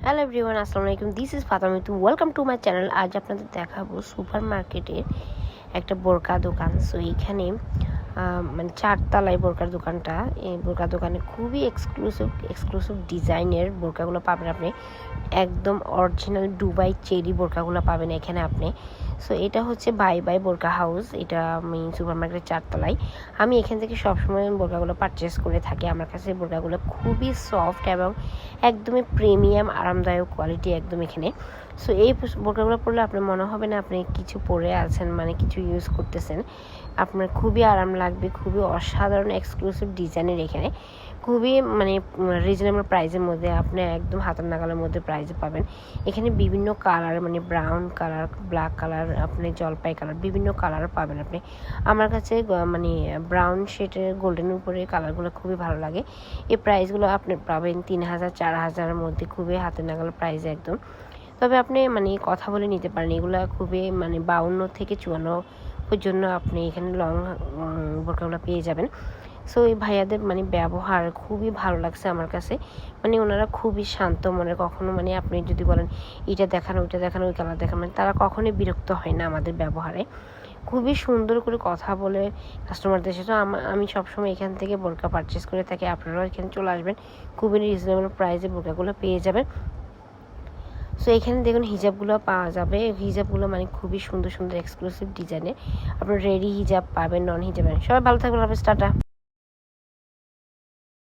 Hello everyone, আসসালামু আলাইকুম। This is Fatema Mitu. Welcome to my channel. আজ আপনাদের দেখাবো সুপার মার্কেটের একটা বোরকা দোকান। সো এইখানে মানে চারতলায় বোরকার দোকানটা। এই বোরকা দোকানে খুবই এক্সক্লুসিভ ডিজাইনের বোরকাগুলো পাবেন আপনি। একদম অরিজিনাল দুবাই চেরি বোরকাগুলো পাবেন এখানে আপনি। সো এটা হচ্ছে বাই বাই বোরকা হাউস। এটা আমি সুপার মার্কেটের চারতলায়। আমি এখান থেকে সবসময় বোরকাগুলো পারচেস করে থাকি। আমার কাছে বোরকাগুলো খুবই সফট এবং একদমই প্রিমিয়াম আরামদায়ক কোয়ালিটি একদম এখানে। সো এই বোরকাগুলো পরলে আপনার মনে হবে না আপনি কিছু পরে আছেন, মানে কিছু ইউজ করতেছেন। আপনার খুবই আরাম লাগবে, খুবই অসাধারণ এক্সক্লুসিভ ডিজাইনের এখানে খুবই মানে রিজনেবল প্রাইসের মধ্যে আপনি একদম হাতের নাগালের মধ্যে প্রাইসে পাবেন। এখানে বিভিন্ন কালার, মানে ব্রাউন কালার, ব্ল্যাক কালার, আপনি জলপাই কালার, বিভিন্ন কালার পাবেন আপনি। আমার কাছে মানে ব্রাউন শেডের গোল্ডেনের উপরে কালারগুলো খুবই ভালো লাগে। এই প্রাইসগুলো আপনি পাবেন 3,000 4,000-এর মধ্যে, খুবই হাতের নাগাল প্রাইস একদম। তবে আপনি মানে কথা বলে নিতে পারেন। এগুলো খুবই মানে 52 থেকে 54 পর্যন্ত আপনি এখানে লং বোরকাগুলো পেয়ে যাবেন। সো এই ভাইয়াদের মানে ব্যবহার খুবই ভালো লাগছে আমার কাছে। মানে ওনারা খুবই শান্ত মনের, কখনো মানে আপনি যদি বলেন এটা দেখানো ওইটা দেখানো ওই কালার দেখানো, মানে তারা কখনোই বিরক্ত হয় না আমাদের ব্যবহারে। খুবই সুন্দর করে কথা বলে কাস্টমারদের সাথে। আমি সবসময় এখান থেকে বোরকা পারচেস করে থাকি। আপনারাও এখানে চলে আসবেন, খুবই রিজনেবল প্রাইসে বোরকাগুলো পেয়ে যাবেন। সো এখানে দেখুন হিজাবগুলো পাওয়া যাবে। হিজাবগুলো মানে খুবই সুন্দর সুন্দর এক্সক্লুসিভ ডিজাইনের। আপনার রেডি হিজাব পাবেন, নন হিজাব পাবেন। সবাই ভালো থাকবেন। আপনার টাটা।